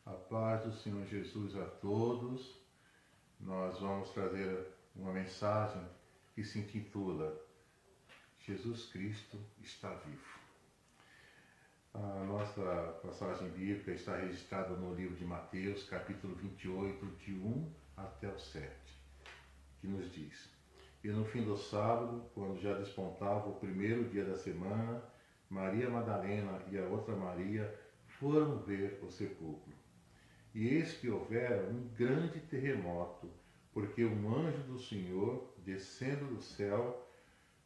A paz do Senhor Jesus a todos. Nós vamos trazer uma mensagem que se intitula Jesus Cristo está vivo. A nossa passagem bíblica está registrada no livro de Mateus, capítulo 28, de 1 até o 7, que nos diz: E no fim do sábado, quando já despontava o primeiro dia da semana, Maria Madalena e a outra Maria foram ver o sepulcro. E eis que houvera um grande terremoto, porque um anjo do Senhor, descendo do céu,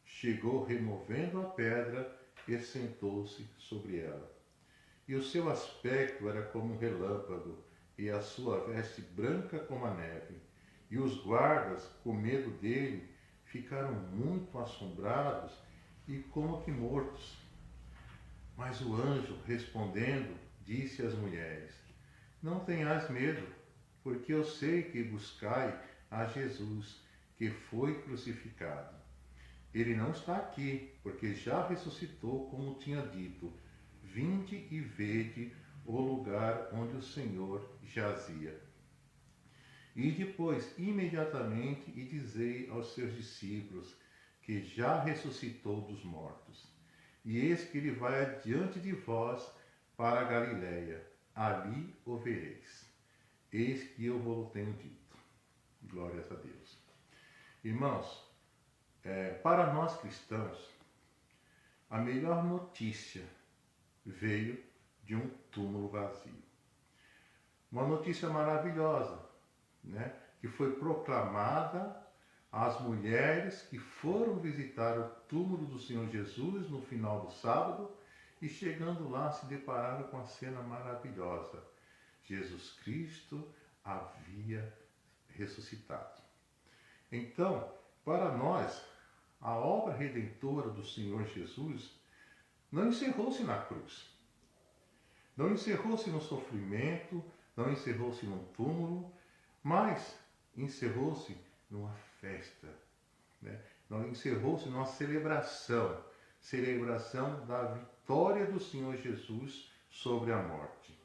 chegou removendo a pedra e sentou-se sobre ela. E o seu aspecto era como um relâmpago, e a sua veste branca como a neve. E os guardas, com medo dele, ficaram muito assombrados e como que mortos. Mas o anjo, respondendo, disse às mulheres: Não tenhais medo, porque eu sei que buscai a Jesus, que foi crucificado. Ele não está aqui, porque já ressuscitou, como tinha dito. Vinde e vede o lugar onde o Senhor jazia. E depois, imediatamente, e dizei aos seus discípulos que já ressuscitou dos mortos. E eis que ele vai adiante de vós para a Galiléia. Ali o vereis. Eis que eu vos tenho dito. Glórias a Deus. Irmãos, para nós cristãos, a melhor notícia veio de um túmulo vazio. Uma notícia maravilhosa, né? Que foi proclamada às mulheres que foram visitar o túmulo do Senhor Jesus no final do sábado e chegando lá se depararam com a cena maravilhosa. Jesus Cristo havia ressuscitado. Então, para nós, a obra redentora do Senhor Jesus não encerrou-se na cruz. Não encerrou-se no sofrimento, não encerrou-se num túmulo, mas encerrou-se numa festa, né? Não encerrou-se numa celebração da vitória do Senhor Jesus sobre a morte.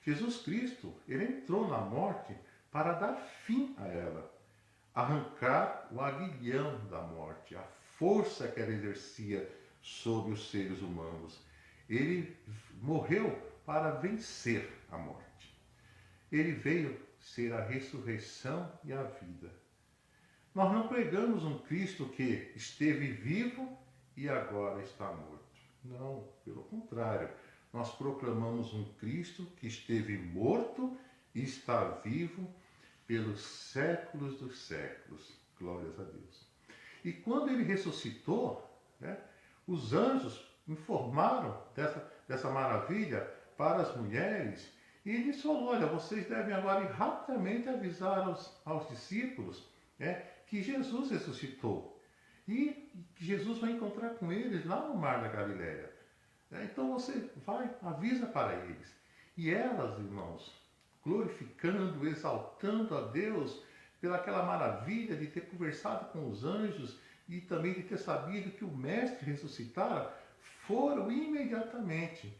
Jesus Cristo, ele entrou na morte para dar fim a ela, arrancar o aguilhão da morte, a força que ela exercia sobre os seres humanos. Ele morreu para vencer a morte. Ele veio ser a ressurreição e a vida. Nós não pregamos um Cristo que esteve vivo e agora está morto. Não, pelo contrário. Nós proclamamos um Cristo que esteve morto e está vivo pelos séculos dos séculos. Glórias a Deus. E quando ele ressuscitou, né, os anjos informaram dessa maravilha para as mulheres. E ele disse: olha, vocês devem agora ir rapidamente avisar aos discípulos, né, que Jesus ressuscitou. E que Jesus vai encontrar com eles lá no mar da Galileia. Então você vai, avisa para eles. E elas, irmãos, glorificando, exaltando a Deus pelaquela maravilha de ter conversado com os anjos e também de ter sabido que o Mestre ressuscitara, foram imediatamente.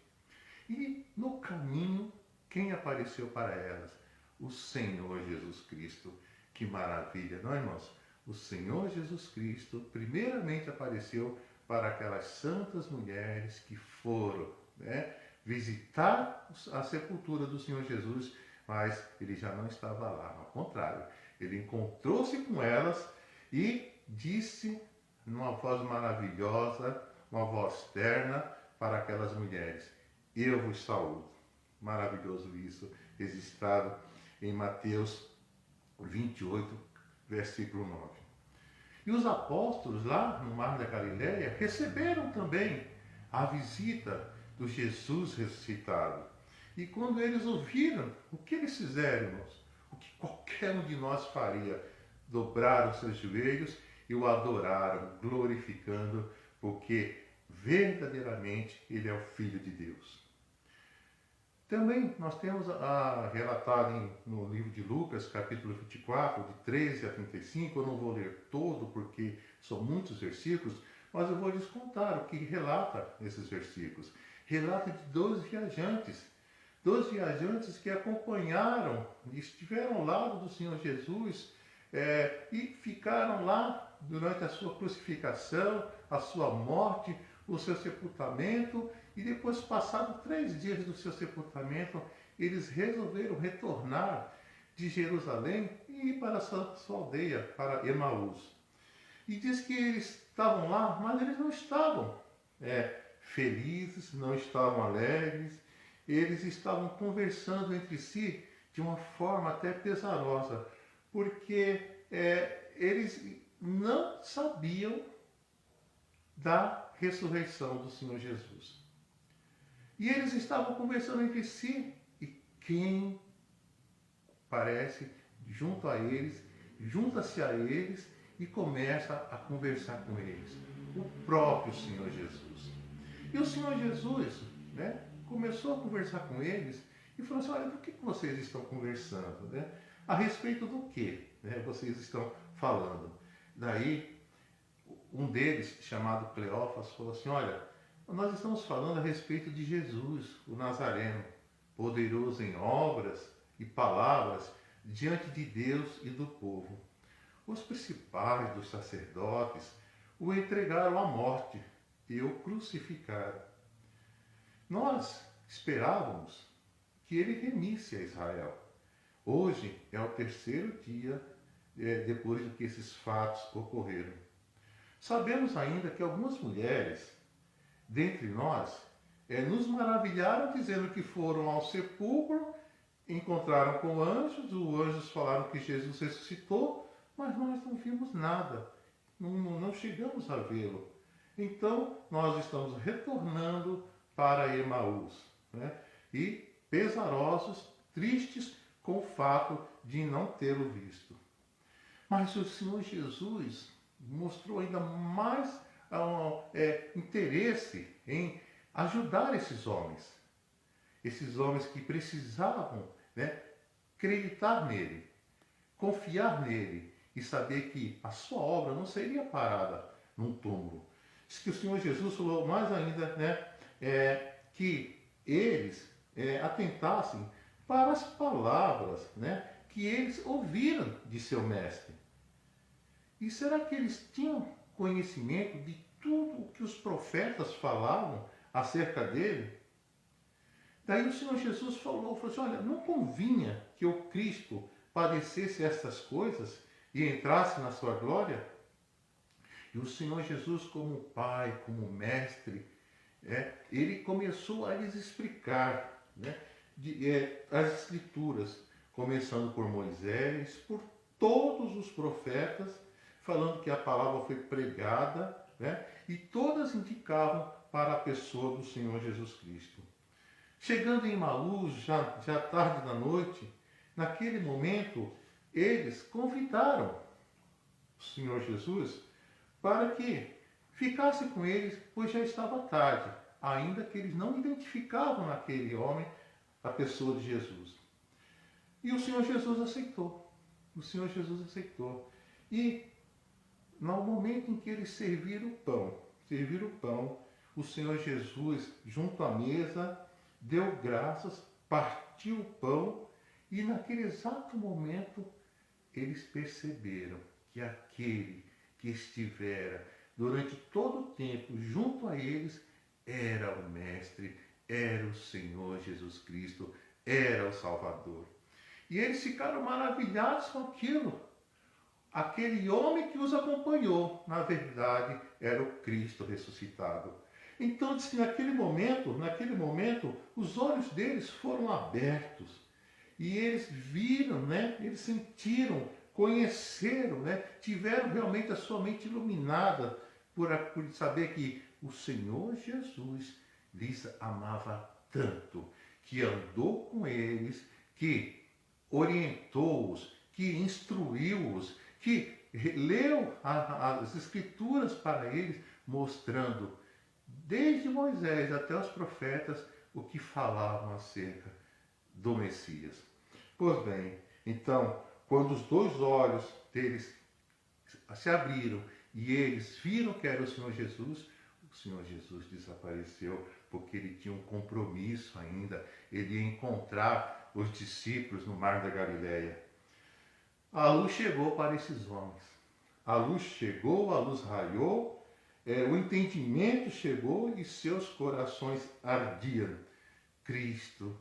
E no caminho, quem apareceu para elas? O Senhor Jesus Cristo. Que maravilha, não é, irmãos? O Senhor Jesus Cristo primeiramente apareceu para aquelas santas mulheres que foram, né, visitar a sepultura do Senhor Jesus, mas ele já não estava lá, ao contrário, ele encontrou-se com elas e disse numa voz maravilhosa, uma voz terna para aquelas mulheres: eu vos saúdo. Maravilhoso isso, registrado em Mateus 28, versículo 9. E os apóstolos lá no Mar da Galileia receberam também a visita do Jesus ressuscitado. E quando eles ouviram, o que eles fizeram, irmãos? O que qualquer um de nós faria: dobraram seus joelhos e o adoraram, glorificando, porque verdadeiramente ele é o Filho de Deus. Também nós temos relatado no livro de Lucas, capítulo 24, de 13 a 35, eu não vou ler todo porque são muitos versículos, mas eu vou lhes contar o que relata esses versículos. Relata de 2 viajantes, dos viajantes que acompanharam, estiveram ao lado do Senhor Jesus e ficaram lá durante a sua crucificação, a sua morte, o seu sepultamento, e depois, passados 3 dias do seu sepultamento, eles resolveram retornar de Jerusalém e ir para a sua aldeia, para Emaús. E diz que eles estavam lá, mas eles não estavam felizes, não estavam alegres, eles estavam conversando entre si de uma forma até pesarosa, porque eles não sabiam da ressurreição do Senhor Jesus. E eles estavam conversando entre si, e quem parece junto a eles, junta-se a eles e começa a conversar com eles. O próprio Senhor Jesus. E o Senhor Jesus, começou a conversar com eles e falou assim: olha, do que vocês estão conversando? A respeito do que vocês estão falando? Daí, um deles, chamado Cleófas, falou assim: olha, nós estamos falando a respeito de Jesus, o Nazareno, poderoso em obras e palavras diante de Deus e do povo. Os principais dos sacerdotes o entregaram à morte e o crucificaram. Nós esperávamos que ele remisse a Israel. Hoje é o 3º dia depois de que esses fatos ocorreram. Sabemos ainda que algumas mulheres dentre nós nos maravilharam dizendo que foram ao sepulcro, encontraram com anjos, os anjos falaram que Jesus ressuscitou, mas nós não vimos nada, não chegamos a vê-lo. Então, nós estamos retornando para Emaús, e pesarosos, tristes com o fato de não tê-lo visto. Mas o Senhor Jesus mostrou ainda mais interesse em ajudar esses homens que precisavam acreditar nele, confiar nele e saber que a sua obra não seria parada num túmulo. Diz que o Senhor Jesus falou mais ainda que eles atentassem para as palavras que eles ouviram de seu mestre. E será que eles tinham conhecimento de tudo o que os profetas falavam acerca dele? Daí o Senhor Jesus falou assim: olha, não convinha que o Cristo padecesse estas coisas e entrasse na sua glória? E o Senhor Jesus, como Pai, como Mestre, ele começou a lhes explicar as Escrituras, começando por Moisés, por todos os profetas, falando que a palavra foi pregada, e todas indicavam para a pessoa do Senhor Jesus Cristo. Chegando em Emaús, já tarde da noite, naquele momento, eles convidaram o Senhor Jesus para que ficasse com eles, pois já estava tarde, ainda que eles não identificavam naquele homem a pessoa de Jesus. E o Senhor Jesus aceitou. O Senhor Jesus aceitou. E no momento em que eles serviram o pão, o Senhor Jesus, junto à mesa, deu graças, partiu o pão, e naquele exato momento eles perceberam que aquele que estivera durante todo o tempo junto a eles era o Mestre, era o Senhor Jesus Cristo, era o Salvador. E eles ficaram maravilhados com aquilo. Aquele homem que os acompanhou, na verdade, era o Cristo ressuscitado. Então, diz que naquele momento, os olhos deles foram abertos. E eles viram, eles sentiram, conheceram, tiveram realmente a sua mente iluminada por saber que o Senhor Jesus lhes amava tanto, que andou com eles, que orientou-os, que instruiu-os, que leu as Escrituras para eles, mostrando, desde Moisés até os profetas, o que falavam acerca do Messias. Pois bem, então, quando os 2 olhos deles se abriram e eles viram que era o Senhor Jesus desapareceu porque ele tinha um compromisso ainda, ele ia encontrar os discípulos no mar da Galileia. A luz chegou para esses homens. A luz chegou, a luz raiou, o entendimento chegou e seus corações ardiam. Cristo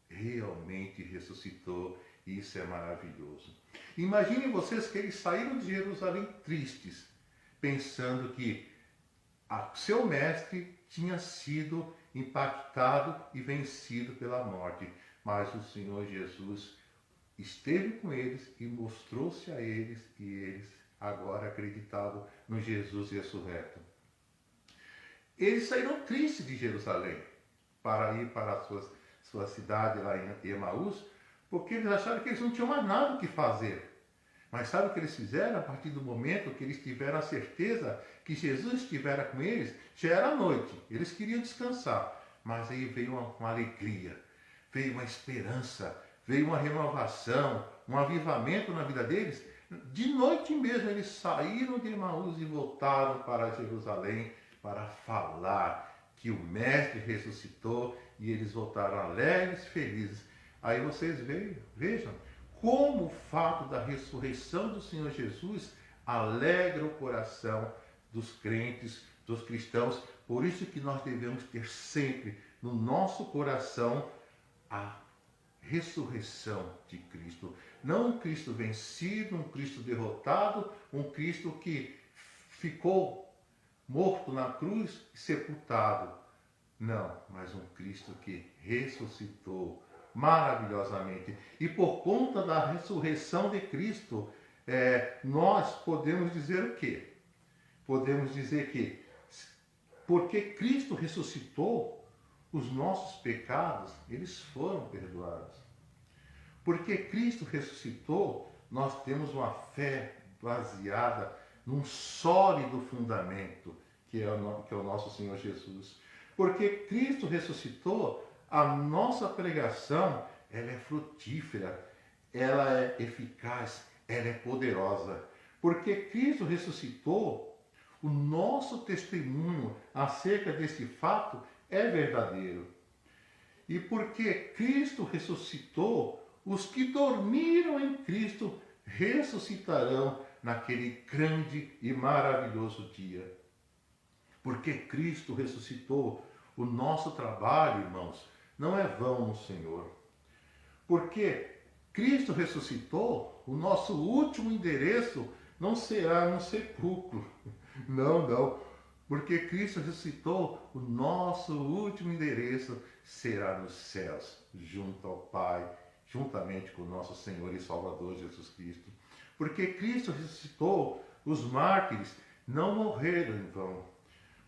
realmente ressuscitou e isso é maravilhoso. Imaginem vocês que eles saíram de Jerusalém tristes, pensando que seu mestre tinha sido impactado e vencido pela morte. Mas o Senhor Jesus esteve com eles e mostrou-se a eles, e eles agora acreditavam no Jesus ressurreto. Eles saíram tristes de Jerusalém para ir para a sua cidade lá em Emaús, porque eles acharam que eles não tinham mais nada o que fazer. Mas sabe o que eles fizeram? A partir do momento que eles tiveram a certeza que Jesus estivera com eles, já era noite, eles queriam descansar. Mas aí veio uma alegria, veio uma esperança, veio uma renovação, um avivamento na vida deles. De noite mesmo eles saíram de Emaús e voltaram para Jerusalém para falar que o Mestre ressuscitou, e eles voltaram alegres, felizes. Aí vocês vejam como o fato da ressurreição do Senhor Jesus alegra o coração dos crentes, dos cristãos. Por isso que nós devemos ter sempre no nosso coração a ressurreição de Cristo. Não um Cristo vencido, um Cristo derrotado, um Cristo que ficou morto na cruz e sepultado. Não, mas um Cristo que ressuscitou maravilhosamente. E por conta da ressurreição de Cristo, nós podemos dizer o quê? Podemos dizer que, porque Cristo ressuscitou, os nossos pecados, eles foram perdoados. Porque Cristo ressuscitou, nós temos uma fé baseada num sólido fundamento, que é o nosso Senhor Jesus. Porque Cristo ressuscitou, a nossa pregação, ela é frutífera, ela é eficaz, ela é poderosa. Porque Cristo ressuscitou, o nosso testemunho acerca desse fato é verdadeiro. E porque Cristo ressuscitou, os que dormiram em Cristo ressuscitarão naquele grande e maravilhoso dia. Porque Cristo ressuscitou, o nosso trabalho, irmãos, não é vão no Senhor. Porque Cristo ressuscitou, o nosso último endereço não será no sepulcro. Não, não. Porque Cristo ressuscitou, o nosso último endereço será nos céus, junto ao Pai, juntamente com o nosso Senhor e Salvador Jesus Cristo. Porque Cristo ressuscitou, os mártires não morreram em vão.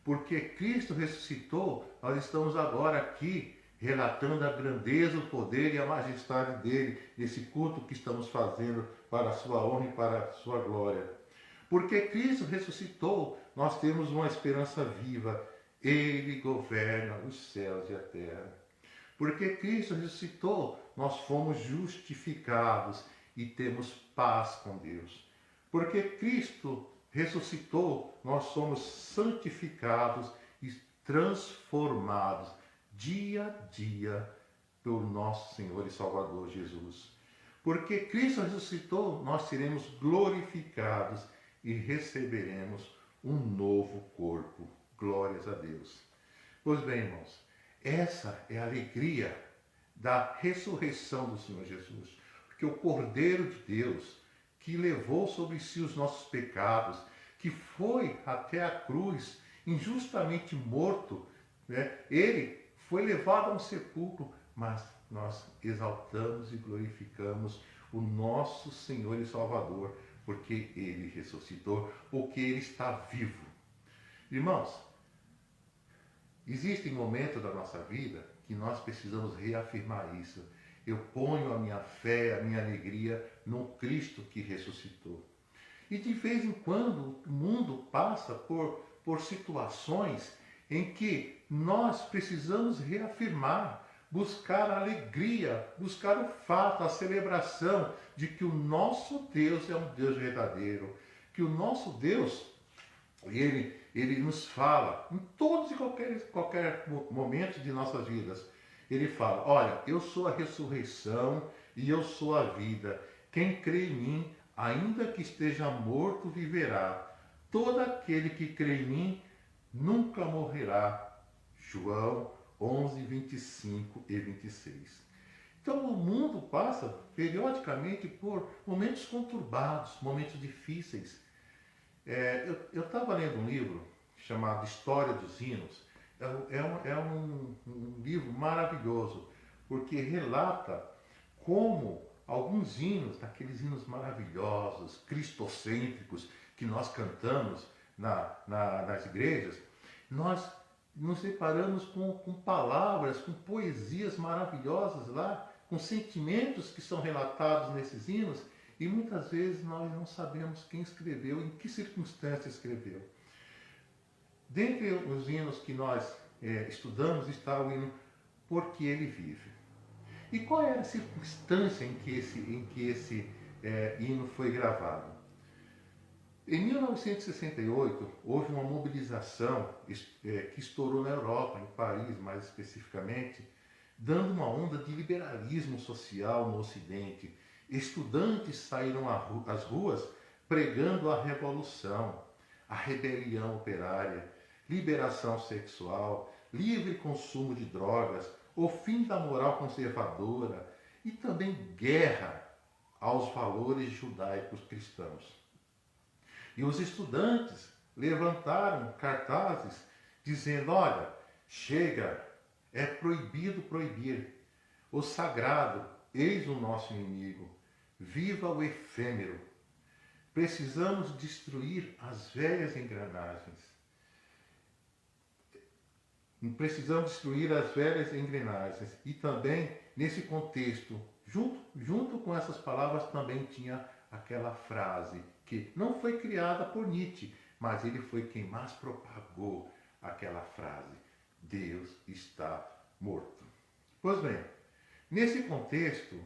Porque Cristo ressuscitou, nós estamos agora aqui relatando a grandeza, o poder e a majestade dele, nesse culto que estamos fazendo para a sua honra e para a sua glória. Porque Cristo ressuscitou, nós temos uma esperança viva. Ele governa os céus e a terra. Porque Cristo ressuscitou, nós fomos justificados e temos paz com Deus. Porque Cristo ressuscitou, nós somos santificados e transformados dia a dia pelo nosso Senhor e Salvador Jesus. Porque Cristo ressuscitou, nós seremos glorificados e receberemos um novo corpo. Glórias a Deus. Pois bem, irmãos, essa é a alegria da ressurreição do Senhor Jesus. Porque o Cordeiro de Deus, que levou sobre si os nossos pecados, que foi até a cruz, injustamente morto, né? Ele foi levado a um sepulcro, mas nós exaltamos e glorificamos o nosso Senhor e Salvador, porque Ele ressuscitou, porque Ele está vivo. Irmãos, existem momentos da nossa vida que nós precisamos reafirmar isso. Eu ponho a minha fé, a minha alegria no Cristo que ressuscitou. E de vez em quando o mundo passa por situações em que nós precisamos reafirmar, buscar a alegria, buscar o fato, a celebração de que o nosso Deus é um Deus verdadeiro, que o nosso Deus, ele ele nos fala, em todos e qualquer momento de nossas vidas, ele fala, olha, eu sou a ressurreição e eu sou a vida. Quem crê em mim, ainda que esteja morto, viverá. Todo aquele que crê em mim nunca morrerá. João 11, 25 e 26. Então o mundo passa periodicamente por momentos conturbados, momentos difíceis. Eu estava lendo um livro chamado História dos Hinos. É um livro maravilhoso, porque relata como alguns hinos, daqueles hinos maravilhosos, cristocêntricos, que nós cantamos nas igrejas, nós nos deparamos com palavras, com poesias maravilhosas lá, com sentimentos que são relatados nesses hinos, e muitas vezes nós não sabemos quem escreveu, em que circunstância escreveu. Dentre os hinos que nós estudamos está o hino Porque Ele Vive. E qual é a circunstância em que esse hino foi gravado? Em 1968, houve uma mobilização que estourou na Europa, em Paris mais especificamente, dando uma onda de liberalismo social no Ocidente. Estudantes saíram às ruas pregando a revolução, a rebelião operária, liberação sexual, livre consumo de drogas, o fim da moral conservadora e também guerra aos valores judaicos cristãos. E os estudantes levantaram cartazes dizendo, olha, chega, é proibido proibir. O sagrado, eis o nosso inimigo. Viva o efêmero. Precisamos destruir as velhas engrenagens. Precisamos destruir as velhas engrenagens. E também, nesse contexto, junto com essas palavras, também tinha aquela frase que não foi criada por Nietzsche, mas ele foi quem mais propagou aquela frase: Deus está morto. Pois bem, nesse contexto,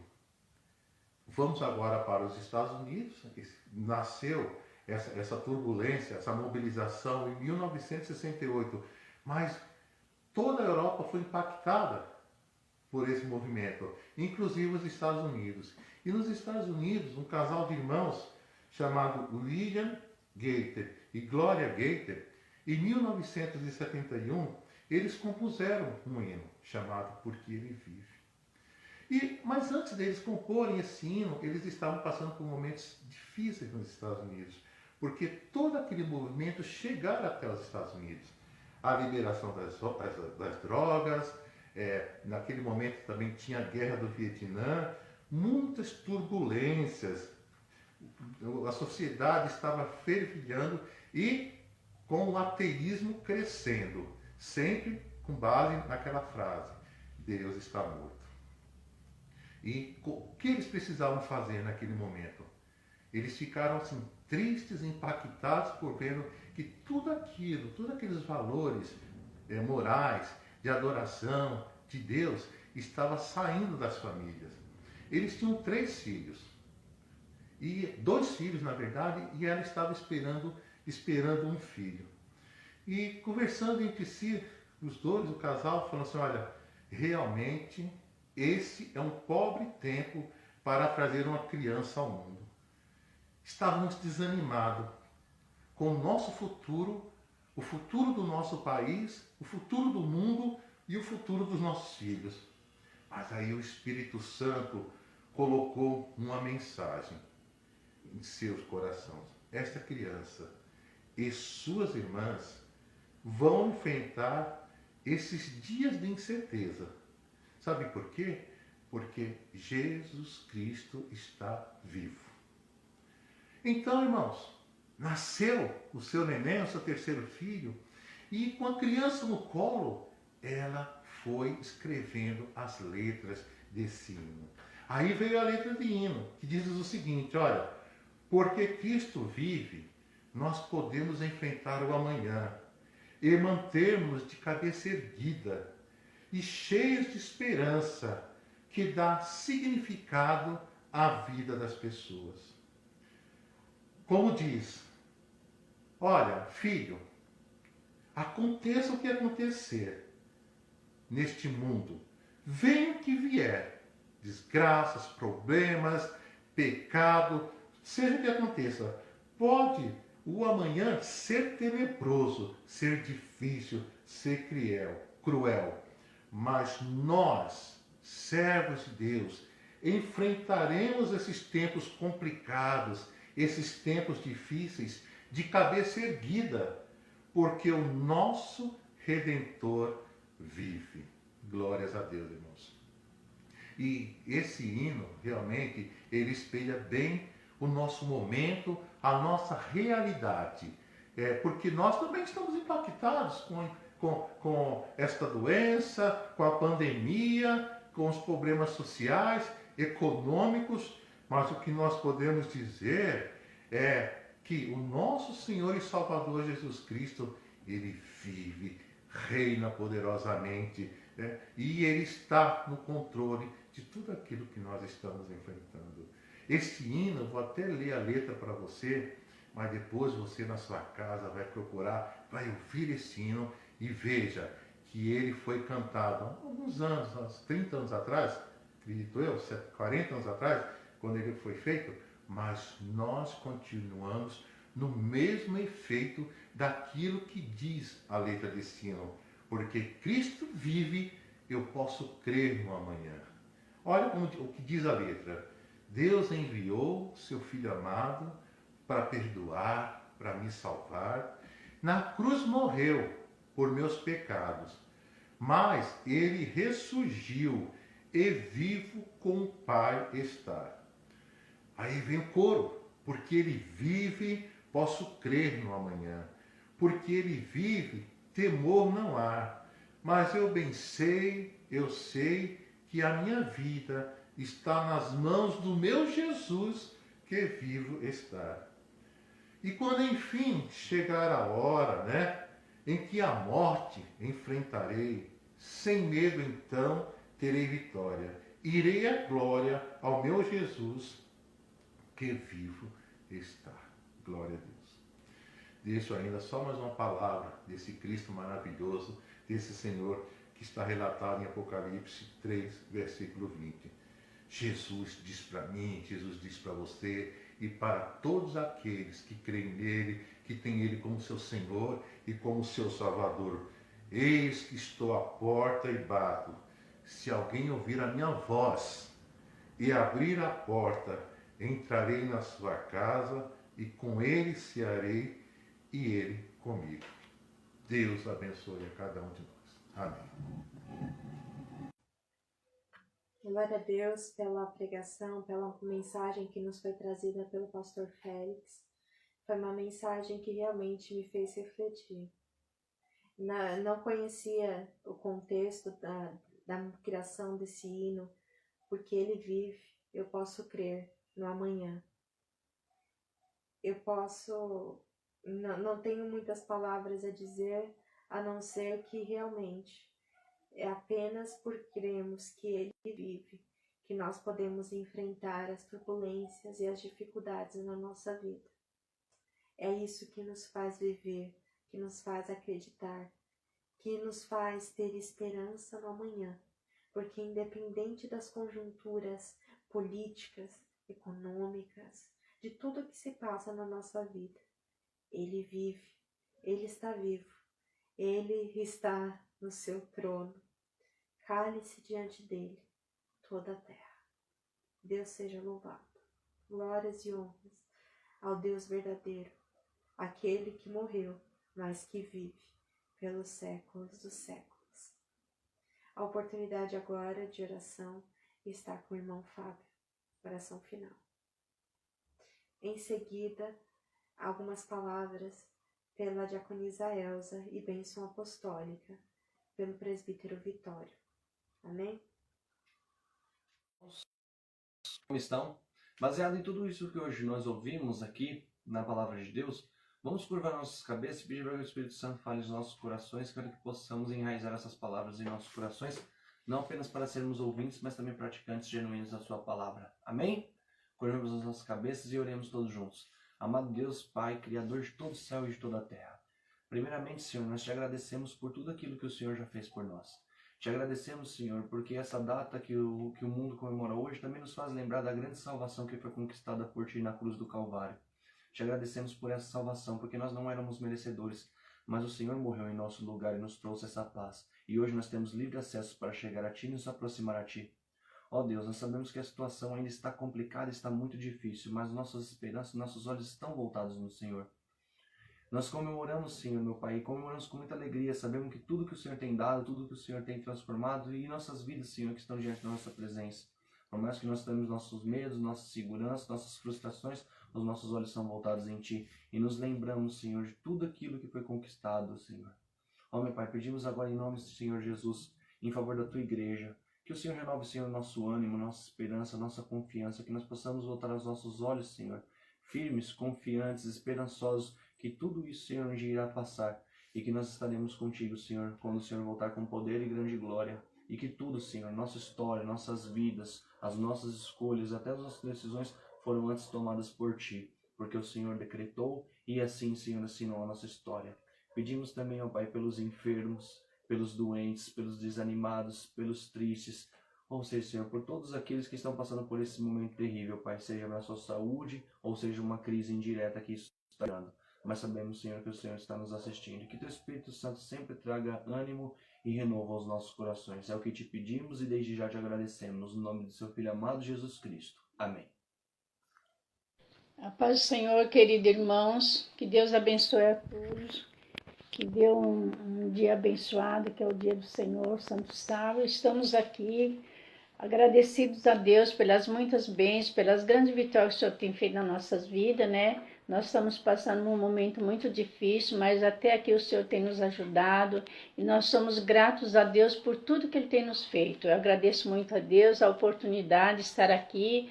vamos agora para os Estados Unidos. Nasceu essa turbulência, essa mobilização em 1968, mas toda a Europa foi impactada por esse movimento, inclusive os Estados Unidos. E nos Estados Unidos, um casal de irmãos chamado William Gaither e Gloria Gaither, em 1971, eles compuseram um hino chamado Porque Ele Vive. Mas antes deles comporem esse hino, eles estavam passando por momentos difíceis nos Estados Unidos, porque todo aquele movimento chegara até os Estados Unidos. A liberação das drogas, naquele momento também tinha a guerra do Vietnã, muitas turbulências, a sociedade estava fervilhando e com o ateísmo crescendo, sempre com base naquela frase, Deus está morto. E o que eles precisavam fazer naquele momento? Eles ficaram assim, tristes, impactados por vendo que tudo aquilo, todos aqueles valores morais, de adoração de Deus, estava saindo das famílias. Eles tinham 3 filhos, e 2 filhos na verdade, e ela estava esperando um filho. E conversando entre si, os dois, o casal, falando assim, olha, realmente esse é um pobre tempo para trazer uma criança ao mundo. Estávamos desanimados com o nosso futuro, o futuro do nosso país, o futuro do mundo e o futuro dos nossos filhos. Mas aí o Espírito Santo colocou uma mensagem em seus corações. Esta criança e suas irmãs vão enfrentar esses dias de incerteza. Sabe por quê? Porque Jesus Cristo está vivo. Então, irmãos, nasceu o seu neném, o seu terceiro filho, e com a criança no colo, ela foi escrevendo as letras desse hino. Aí veio a letra de hino, que diz o seguinte, olha, porque Cristo vive, nós podemos enfrentar o amanhã e mantermos de cabeça erguida e cheios de esperança que dá significado à vida das pessoas. Como diz, olha, filho, Aconteça o que acontecer neste mundo, venha o que vier, desgraças, problemas, pecado, seja o que aconteça, pode o amanhã ser tenebroso, ser difícil, ser cruel, mas nós, servos de Deus, enfrentaremos esses tempos complicados, esses tempos difíceis, de cabeça erguida, porque o nosso Redentor vive. Glórias a Deus, irmãos. E esse hino, realmente, ele espelha bem o nosso momento, a nossa realidade. Porque nós também estamos impactados com esta doença, com a pandemia, com os problemas sociais, econômicos, mas o que nós podemos dizer é que o nosso Senhor e Salvador Jesus Cristo, ele vive, reina poderosamente, né? E ele está no controle de tudo aquilo que nós estamos enfrentando. Este hino, vou até ler a letra para você, mas depois você na sua casa vai procurar, vai ouvir esse hino e veja que ele foi cantado há alguns anos, uns 30 anos atrás, acredito eu, 40 anos atrás, quando ele foi feito, mas nós continuamos no mesmo efeito daquilo que diz a letra desse hino. Porque Cristo vive, eu posso crer no amanhã. Olha o que diz a letra. Deus enviou seu Filho amado para perdoar, para me salvar. Na cruz morreu por meus pecados, mas ele ressurgiu e vivo com o Pai está. Aí vem o coro, porque ele vive, posso crer no amanhã. Porque ele vive, temor não há. Mas eu bem sei, eu sei que a minha vida está nas mãos do meu Jesus, que vivo está. E quando enfim chegar a hora, né, em que a morte enfrentarei, sem medo então terei vitória. Irei à glória ao meu Jesus, que vivo está. Glória a Deus. Deixo ainda só mais uma palavra desse Cristo maravilhoso, desse Senhor que está relatado em Apocalipse 3, versículo 20. Jesus diz para mim, Jesus diz para você e para todos aqueles que creem nele, que têm ele como seu Senhor e como seu Salvador. Eis que estou à porta e bato. Se alguém ouvir a minha voz e abrir a porta, entrarei na sua casa e com ele cearei e ele comigo. Deus abençoe a cada um de nós. Amém. Glória a Deus pela pregação, pela mensagem que nos foi trazida pelo pastor Félix. Foi uma mensagem que realmente me fez refletir. Não conhecia o contexto da criação desse hino, porque ele vive, eu posso crer no amanhã. Eu posso, não tenho muitas palavras a dizer, a não ser que realmente é apenas por crermos que ele vive, que nós podemos enfrentar as turbulências e as dificuldades na nossa vida. É isso que nos faz viver, que nos faz acreditar, que nos faz ter esperança no amanhã, porque independente das conjunturas políticas, econômicas, de tudo que se passa na nossa vida, ele vive, ele está vivo, ele está no seu trono. Cale-se diante dele toda a terra. Deus seja louvado. Glórias e honras ao Deus verdadeiro, aquele que morreu, mas que vive pelos séculos dos séculos. A oportunidade agora de oração está com o irmão Fábio. Oração final. Em seguida, algumas palavras pela diaconisa Elza e bênção apostólica pelo presbítero Vitório. Amém? Como estão? Baseado em tudo isso que hoje nós ouvimos aqui na Palavra de Deus, vamos curvar nossas cabeças e pedir para que o Espírito Santo fale nos nossos corações, para que possamos enraizar essas palavras em nossos corações, não apenas para sermos ouvintes, mas também praticantes genuínos da sua palavra. Amém? Curvemos as nossas cabeças e oremos todos juntos. Amado Deus, Pai, Criador de todo o céu e de toda a terra, Primeiramente, Senhor, nós te agradecemos por tudo aquilo que o Senhor já fez por nós. Te agradecemos, Senhor, porque essa data que o mundo comemora hoje também nos faz lembrar da grande salvação que foi conquistada por Ti na cruz do Calvário. Te agradecemos por essa salvação, porque nós não éramos merecedores, mas o Senhor morreu em nosso lugar e nos trouxe essa paz. E hoje nós temos livre acesso para chegar a Ti e nos aproximar a Ti. Ó Deus, nós sabemos que a situação ainda está complicada, está muito difícil, mas nossas esperanças, nossos olhos estão voltados no Senhor. Nós comemoramos, Senhor, meu Pai, e comemoramos com muita alegria, sabemos que tudo que o Senhor tem dado, tudo que o Senhor tem transformado e nossas vidas, Senhor, que estão diante da nossa presença. Por mais que nós tenhamos nossos medos, nossas seguranças, nossas frustrações, os nossos olhos são voltados em Ti e nos lembramos, Senhor, de tudo aquilo que foi conquistado, Senhor. Ó, meu Pai, pedimos agora em nome do Senhor Jesus, em favor da Tua igreja, que o Senhor renove, Senhor, nosso ânimo, nossa esperança, nossa confiança, que nós possamos voltar os nossos olhos, Senhor, firmes, confiantes, esperançosos, que tudo isso, Senhor, um dia irá passar e que nós estaremos contigo, Senhor, quando o Senhor voltar com poder e grande glória. E que tudo, Senhor, nossa história, nossas vidas, as nossas escolhas, até as nossas decisões foram antes tomadas por Ti, porque o Senhor decretou e assim, Senhor, assinou a nossa história. Pedimos também, ó Pai, pelos enfermos, pelos doentes, pelos desanimados, pelos tristes, ou seja, Senhor, por todos aqueles que estão passando por esse momento terrível, Pai, seja na sua saúde ou seja uma crise indireta que isso está dando. Mas sabemos, Senhor, que o Senhor está nos assistindo. Que Teu Espírito Santo sempre traga ânimo e renovo aos nossos corações. É o que te pedimos e desde já te agradecemos. No nome do Seu Filho amado, Jesus Cristo. Amém. A paz do Senhor, queridos irmãos. Que Deus abençoe a todos. Que dê um dia abençoado, que é o dia do Senhor, Santo Sábado. Estamos aqui agradecidos a Deus pelas muitas bênçãos, pelas grandes vitórias que o Senhor tem feito nas nossas vidas, né? Nós estamos passando um momento muito difícil, mas até aqui o Senhor tem nos ajudado e nós somos gratos a Deus por tudo que Ele tem nos feito. Eu agradeço muito a Deus a oportunidade de estar aqui,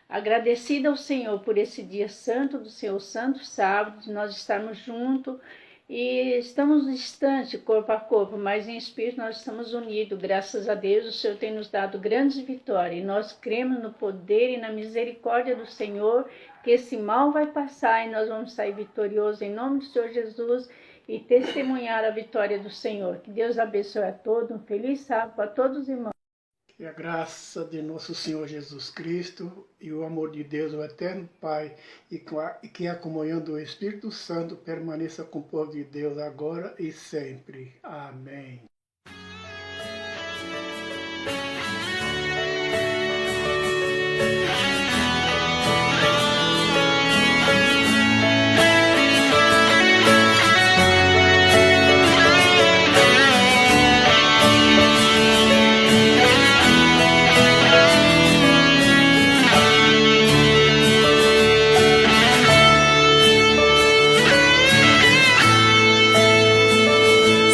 agradecida ao Senhor por esse dia santo do Senhor, Santo Sábado, de nós estarmos juntos e estamos distantes, corpo a corpo, mas em espírito nós estamos unidos. Graças a Deus o Senhor tem nos dado grandes vitórias e nós cremos no poder e na misericórdia do Senhor, que esse mal vai passar e nós vamos sair vitoriosos em nome do Senhor Jesus e testemunhar a vitória do Senhor. Que Deus abençoe a todos, um feliz sábado para todos os irmãos. Que a graça de nosso Senhor Jesus Cristo e o amor de Deus, o Eterno Pai, e que a comunhão do Espírito Santo permaneça com o povo de Deus agora e sempre. Amém.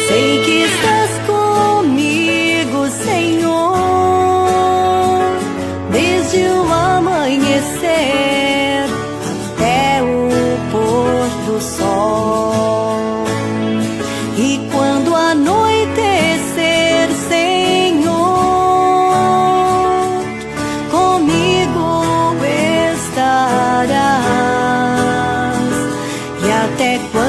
Sei que estás comigo, Senhor, desde o amanhecer até o pôr do sol. E quando anoitecer, Senhor, comigo estarás. E até quando